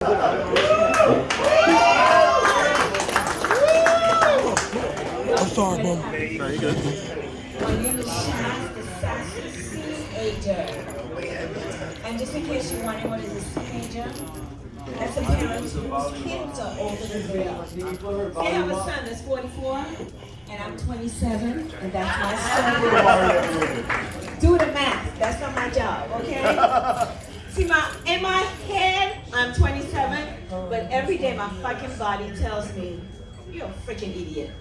I'm sorry, Mom. My name is Shazz, the sassy teenager. And just in case you're wondering what is a teenager, that's a parent whose kids are older than they are. I have a son that's 44, and I'm 27, and that's my son. Do the math. That's not my job, okay? See, in my head, I'm 27, but every day my fucking body tells me, you're a freaking idiot.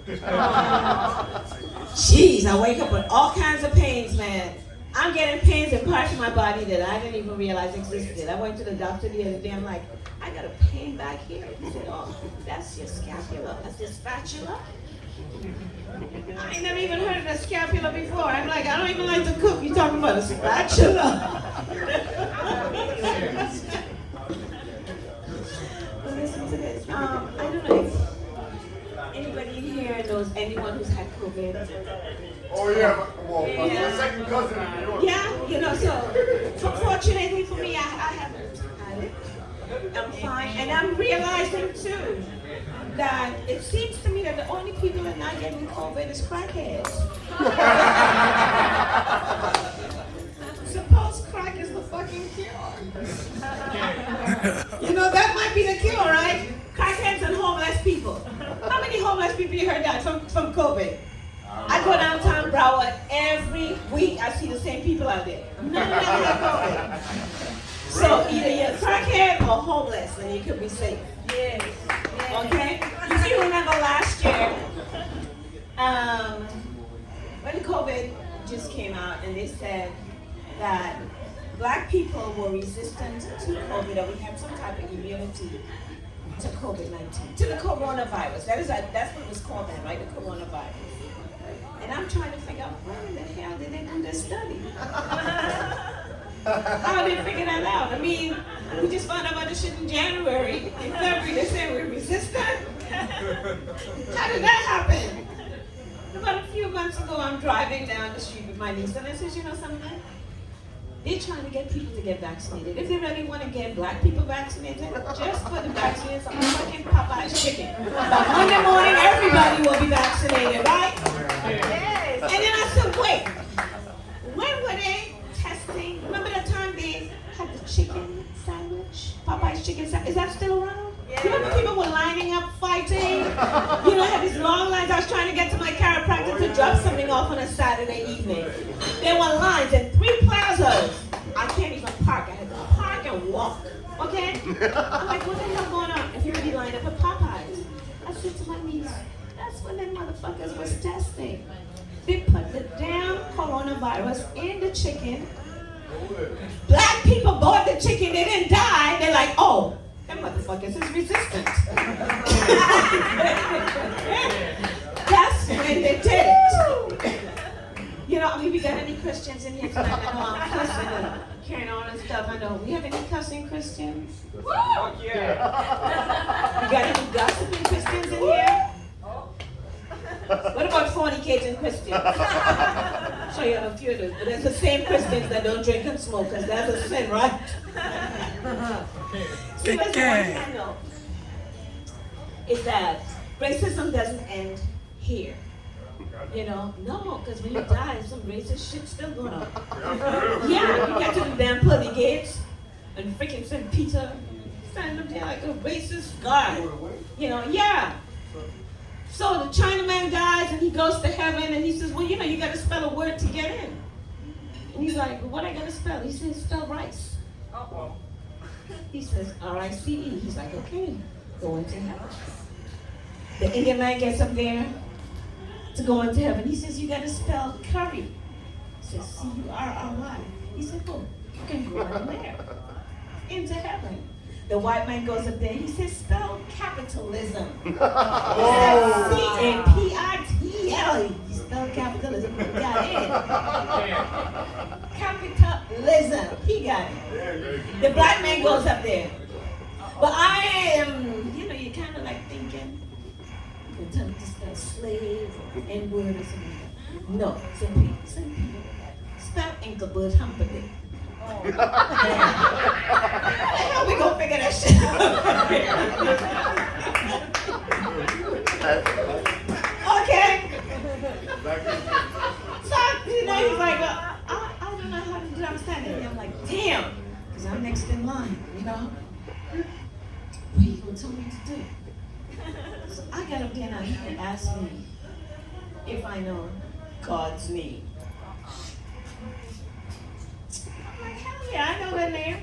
Jeez, I wake up with all kinds of pains, man. I'm getting pains in parts of my body that I didn't even realize existed. I went to the doctor the other day. I'm like, I got a pain back here. He said, oh, that's your scapula. That's your spatula. I ain't never even heard of a scapula before. I'm like, I don't even like to cook. You talking about a spatula? Well, listen to this. I don't know if anybody in here knows anyone who's had COVID. Oh yeah, well, my second cousin in New York. Yeah, so fortunately for me, I haven't had it. I'm fine, and I'm realizing too that it seems to me that the only people that are not getting COVID is crackheads. Suppose crack is the fucking cure. That might be the cure, right? Crackheads and homeless people. How many homeless people you heard died from COVID? I go downtown Broward every week. I see the same people out there. None of them have COVID. So either you're a crackhead or homeless, and you could be safe. Yes. Okay? If you remember last year, when COVID just came out, and they said that black people were resistant to COVID, or we had some type of immunity to COVID-19, to the coronavirus. That's what it was called then, right? The coronavirus. And I'm trying to figure out when the hell did they do this study? How did they figure that out? I mean, we just found out about this shit in January. In February, they said we're resistant. How did that happen? About a few months ago, I'm driving down the street with my niece, and I said, you know something? They're trying to get people to get vaccinated. If they really want to get black people vaccinated, just put the vaccines on fucking Popeye's chicken. By Monday morning, everybody will be vaccinated, right? Yes. And then I said, wait, when were they testing? Remember the time they had the chicken sandwich? Popeye's chicken sandwich. Is that still around? Yeah. Remember people were lining up, fighting? Had these long lines. I was trying to get to my chiropractor to drop something off on a Saturday evening. There were lines in 3 plazas. I can't even park. I had to park and walk. Okay? I'm like, what the hell going on? If you're already lined up at Popeyes. I said to my niece, that's when them motherfuckers was testing. They put the damn coronavirus in the chicken. Black people bought the chicken. They didn't die. They're like, oh, them motherfuckers is resistant. That's when they did it. We got any Christians in here tonight? I know I'm cussing and carrying on and stuff. I know. We have any cussing Christians? Woo! Yeah. We got any gossiping Christians in here? What about fornicating Christians? I'll show you a few of those. But it's the same Christians that don't drink and smoke, because that's a sin, right? See, what's the one thing I know is that racism doesn't end here. No, because when you die, some racist shit's still going on. Yeah, you get to the damn pearly gates, and freaking St. Peter standing up there like a racist guy. Yeah. So the Chinaman dies, and he goes to heaven, and he says, well, you got to spell a word to get in. And he's like, well, what I got to spell? He says, spell rice. Uh-oh. He says, R-I-C-E. He's like, okay, go into heaven. The Indian man gets up there to go into heaven. He says, you got to spell curry. He says, C-U-R-R-Y. He said, oh, you can go in there, into heaven. The white man goes up there. He says, spell capitalism. C-A-P-I-T-L. He spelled capitalism. He got it. Capitalism. He got it. The black man goes up there. But I am, you're kind of like thinking, you're going to tell me to spell slave or N-word or something. No, St. Peter. Spell Engelbert Humperdinck. How we gonna figure that shit out? Okay. So, you know, he's like, I don't know how to do. I'm standing there. I'm like, damn, because I'm next in line, you know. What are you gonna tell me to do? So I got up there and he asked me if I know God's name. I'm like, hell yeah, I know that name.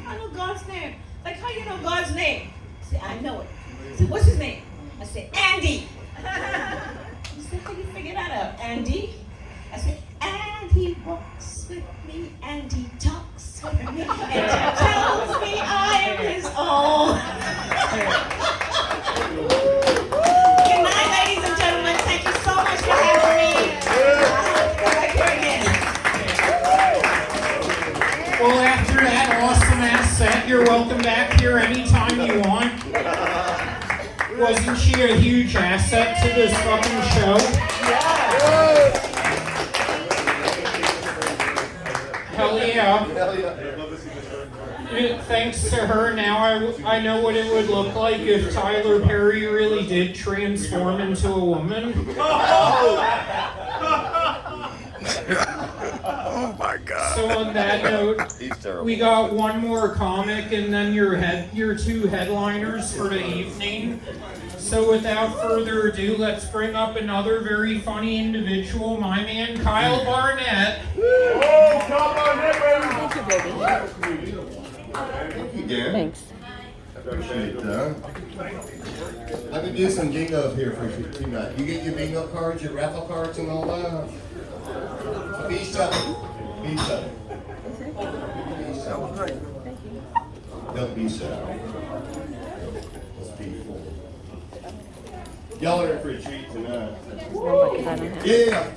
I know God's name. Like, how you know God's name? I said, I know it. I said, what's his name? I said, Andy. He said, how you figure that out, Andy? I said, and he walks with me, and he talks with me, and he tells me I am his own. Good night, ladies and gentlemen. Thank you so much for having me. I have to go back here again. Well, after that awesome ass set, you're welcome back here anytime you want. Wasn't she a huge asset to this fucking show? Hell yeah. Thanks to her, now I know what it would look like if Tyler Perry really did transform into a woman. Oh my God. So on that note, we got one more comic and then your two headliners for the evening. So without further ado, let's bring up another very funny individual, my man Kyle Barnett. Thank you, Dan. Thanks. Appreciate that. Let me do some bingo here for you tonight. You get your bingo cards, your raffle cards, and all that. B7. B7. B7. No, B7. It's B4. Y'all are in for a treat tonight. Because I don't have Yeah.